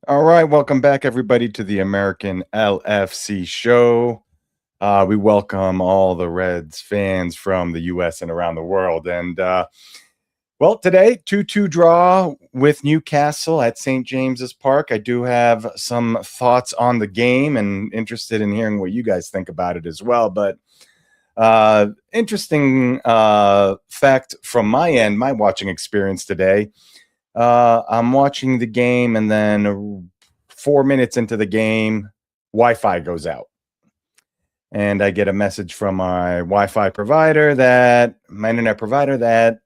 All right, welcome back, everybody, to the American LFC show. We welcome all the Reds fans from the U.S. and around the world. And, well, today, 2-2 draw with Newcastle at St. James's Park. I do have some thoughts on the game and interested in hearing what you guys think about it as well. But interesting fact from my end, my watching experience today. I'm watching the game, and then 4 minutes into the game, Wi-Fi goes out. And I get a message from my Wi-Fi provider my internet provider, that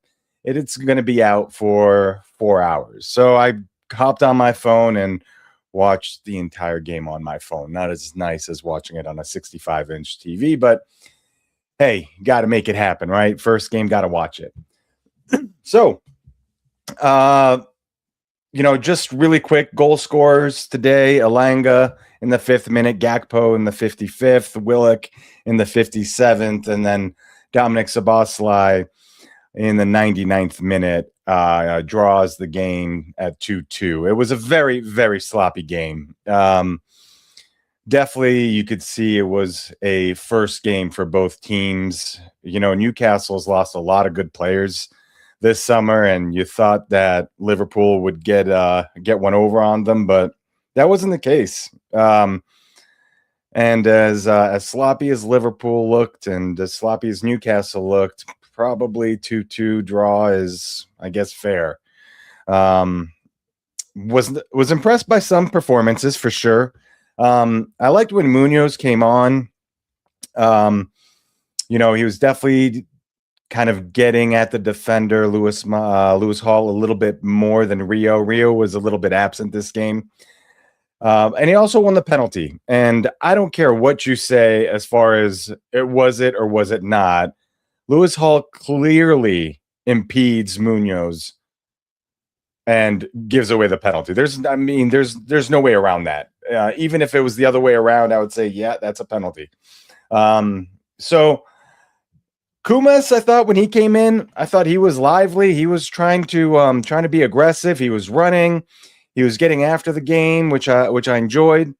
it's going to be out for 4 hours. So I hopped on my phone and watched the entire game on my phone. Not as nice as watching it on a 65-inch TV, but hey, got to make it happen, right? First game, got to watch it. So, just really quick goal scorers today. Alanga in the 5th minute, Gakpo in the 55th, Willock in the 57th, and then Dominik Szoboszlai in the 99th minute draws the game at 2-2. It was a very, very sloppy game. Definitely, you could see it was a first game for both teams. Newcastle's lost a lot of good players this summer, and you thought that Liverpool would get one over on them, but that wasn't the case. And as sloppy as Liverpool looked and as sloppy as Newcastle looked, probably 2-2 draw is, I guess, fair. Was impressed by some performances for sure. I liked when Munoz came on. He was definitely kind of getting at the defender, Lewis Hall, a little bit more than Rio. Rio was a little bit absent this game. And he also won the penalty. And I don't care what you say as far as it or was it not. Lewis Hall clearly impedes Munoz and gives away the penalty. There's no way around that. Even if it was the other way around, I would say, yeah, that's a penalty. So Kumas, I thought when he came in, I thought he was lively. He was trying to be aggressive. He was running. He was getting after the game, which I enjoyed.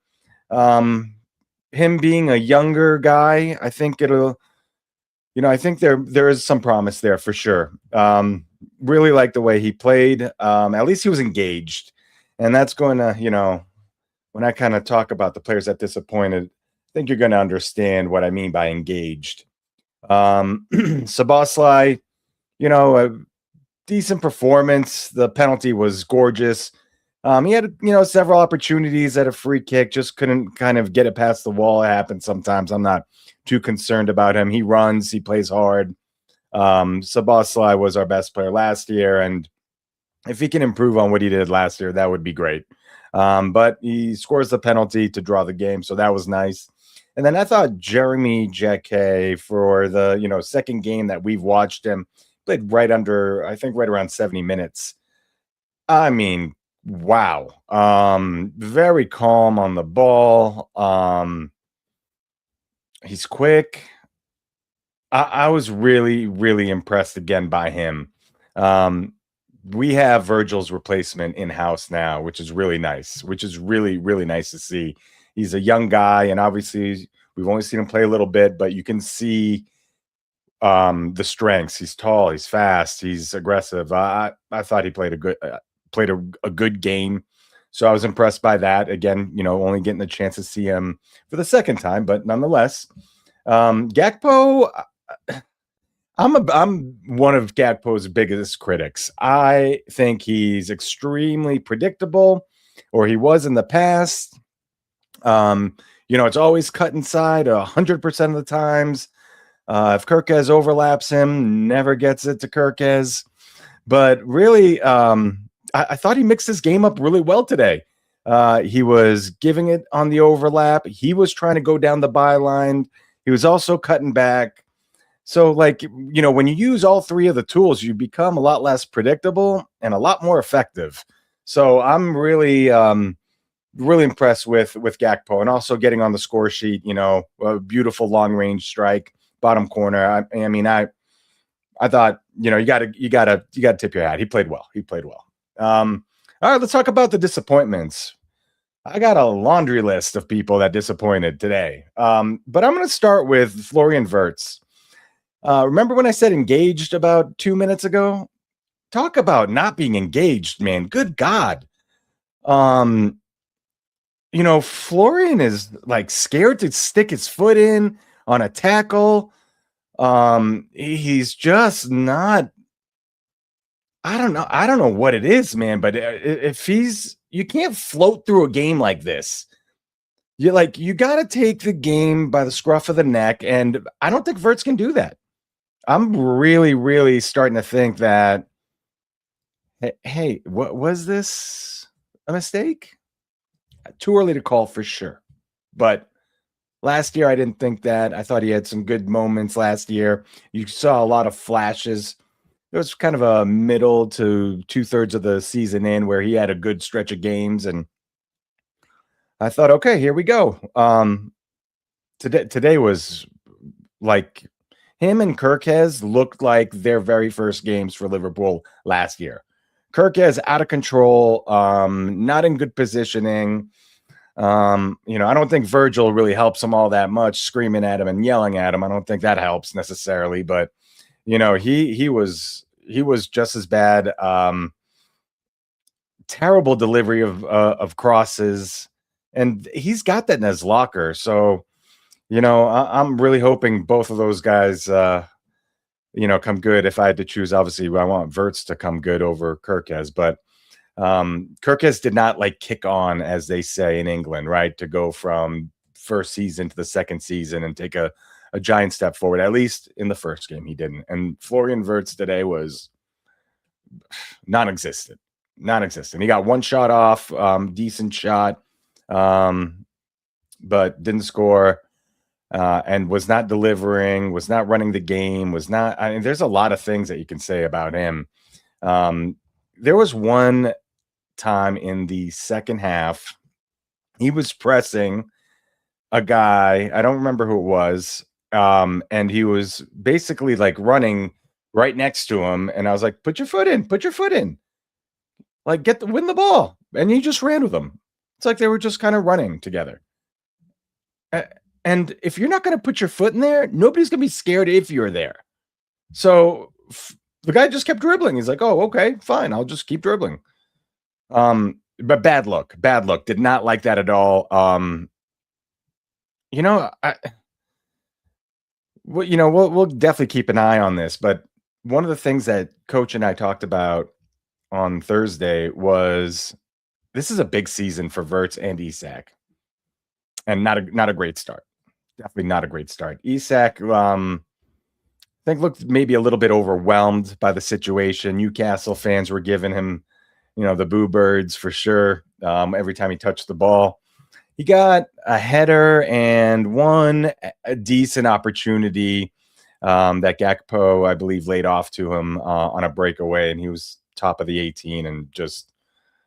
Him being a younger guy, I think I think there is some promise there for sure. Really like the way he played. At least he was engaged, and that's going to, when I kind of talk about the players that disappointed, I think you're going to understand what I mean by engaged. Szoboszlai, a decent performance. The penalty was gorgeous. He had, several opportunities at a free kick, just couldn't kind of get it past the wall. It happens sometimes. I'm not too concerned about him. He runs, he plays hard. Szoboszlai was our best player last year, and if he can improve on what he did last year, that would be great. But he scores the penalty to draw the game, so that was nice. And then I thought Jeremy Jacquet, for the second game that we've watched him, played right around 70 minutes. I mean, wow. Very calm on the ball. He's quick. I was really, really impressed again by him. We have Virgil's replacement in-house now, which is really nice, which is really, really nice to see. He's a young guy, and obviously we've only seen him play a little bit, but you can see the strengths. He's tall, he's fast, he's aggressive. I thought he played a good game, so I was impressed by that. Again, only getting the chance to see him for the second time, but nonetheless, Gakpo. I'm one of Gakpo's biggest critics. I think he's extremely predictable, or he was in the past. It's always cut inside 100% of the times. If Kirkez overlaps him, never gets it to Kirkez. But really, I thought he mixed his game up really well today. He was giving it on the overlap. He was trying to go down the byline. He was also cutting back. So, when you use all three of the tools, you become a lot less predictable and a lot more effective. So I'm really impressed with Gakpo, and also getting on the score sheet, a beautiful long range strike, bottom corner. I thought, you gotta tip your hat. He played well. All right, let's talk about the disappointments. I got a laundry list of people that disappointed today. But I'm going to start with Florian Wirtz. Remember when I said engaged about 2 minutes ago? Talk about not being engaged, man. Good God. Um, Florian is like scared to stick his foot in on a tackle. He's just not. I don't know. I don't know what it is, man. But if you can't float through a game like this. You got to take the game by the scruff of the neck, and I don't think Wirtz can do that. I'm really, really starting to think that. Hey, what was this a mistake? Too early to call for sure, but last year I didn't think that. I thought he had some good moments last year. You saw a lot of flashes. It was kind of a middle to 2/3 of the season in where he had a good stretch of games, and I thought, okay, here we go. Today was like him and Kirkez looked like their very first games for Liverpool last year. Kirkez out of control, not in good positioning. I don't think Virgil really helps him all that much, screaming at him and yelling at him. I don't think that helps necessarily, but he was just as bad. Terrible delivery of crosses, and he's got that in his locker. So, I'm really hoping both of those guys, come good. If I had to choose, obviously, I want Wirtz to come good over Kirkez, but Kirkez did not kick on, as they say in England, right? To go from first season to the second season and take a giant step forward. At least in the first game, he didn't. And Florian Wirtz today was non-existent. He got one shot off, decent shot, but didn't score. And was not delivering, was not running the game, there's a lot of things that you can say about him. There was one time in the second half, he was pressing a guy, I don't remember who it was, and he was basically running right next to him, and I was like, put your foot in, win the ball, and he just ran with him. It's like they were just kind of running together. And if you're not going to put your foot in there, nobody's going to be scared if you're there. So the guy just kept dribbling. He's like, oh, okay, fine. I'll just keep dribbling. But bad look. Did not like that at all. We'll definitely keep an eye on this. But one of the things that Coach and I talked about on Thursday was this is a big season for Wirtz and Isak. And not a great start. Definitely not a great start. Isak, I think looked maybe a little bit overwhelmed by the situation. Newcastle fans were giving him, the boo birds for sure. Every time he touched the ball, he got a header and a decent opportunity that Gakpo, I believe, laid off to him on a breakaway, and he was top of the 18 and just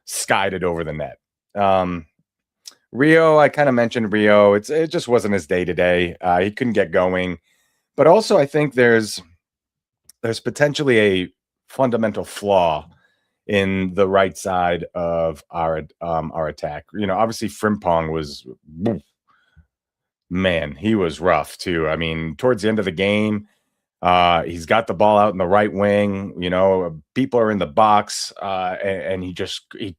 skied it over the net. Rio, I kind of mentioned Rio. It just wasn't his day today. He couldn't get going. But also, I think there's potentially a fundamental flaw in the right side of our attack. Obviously Frimpong was, man, he was rough too. I mean, towards the end of the game, he's got the ball out in the right wing. People are in the box, and he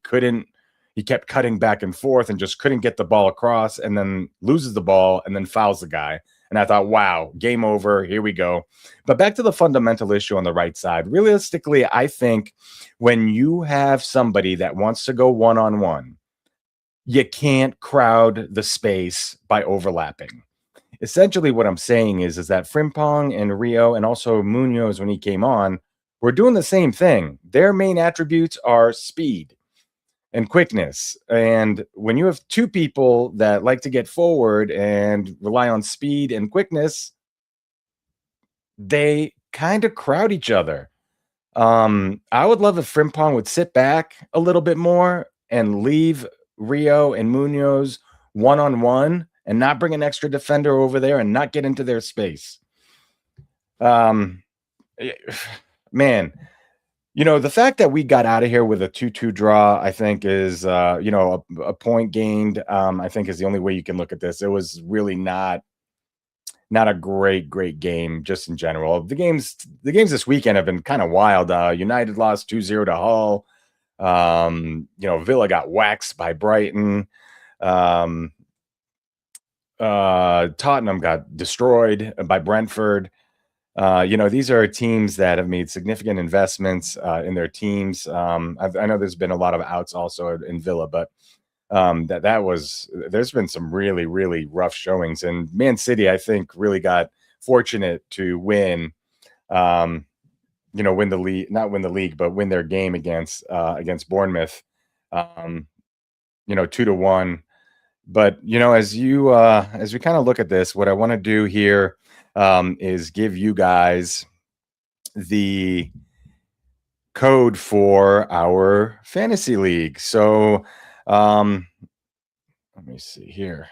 couldn't. He kept cutting back and forth and just couldn't get the ball across, and then loses the ball and then fouls the guy. And I thought, wow, game over. Here we go. But back to the fundamental issue on the right side. Realistically, I think when you have somebody that wants to go one-on-one, you can't crowd the space by overlapping. Essentially, what I'm saying is that Frimpong and Rio and also Munoz, when he came on, were doing the same thing. Their main attributes are speed and quickness. And when you have two people that like to get forward and rely on speed and quickness, they kind of crowd each other. I would love if Frimpong would sit back a little bit more and leave Rio and Munoz one-on-one and not bring an extra defender over there and not get into their space. Man, The fact that we got out of here with a 2-2 draw, I think is, a point gained, I think is the only way you can look at this. It was really not a great game just in general. The games this weekend have been kind of wild. United lost 2-0 to Hull. Villa got waxed by Brighton. Um, Tottenham got destroyed by Brentford. These are teams that have made significant investments in their teams. I know there's been a lot of outs also in Villa, but there's been some really, really rough showings. And Man City, I think, really got fortunate to win, win the league, not win the league, but win their game against Bournemouth, 2-1. But as we kind of look at this, what I want to do here is give you guys the code for our fantasy league. So let me see here.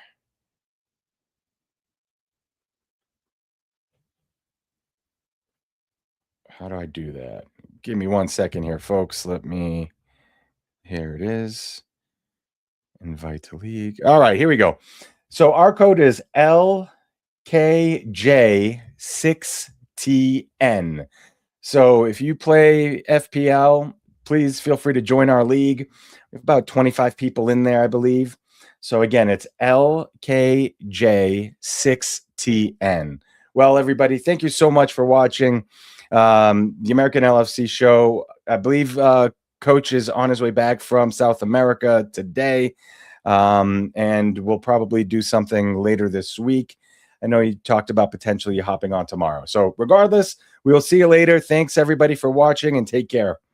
How do I do that? Give me 1 second here, folks. Here it is. Invite to league. All right, here we go. So our code is LKJ6TN. So if you play FPL, please feel free to join our league. We have about 25 people in there, I believe. So again, it's LKJ6TN. Well, everybody, thank you so much for watching the American LFC show. I believe Coach is on his way back from South America today, and we'll probably do something later this week. I know he talked about potentially hopping on tomorrow. So regardless, we will see you later. Thanks, everybody, for watching, and take care.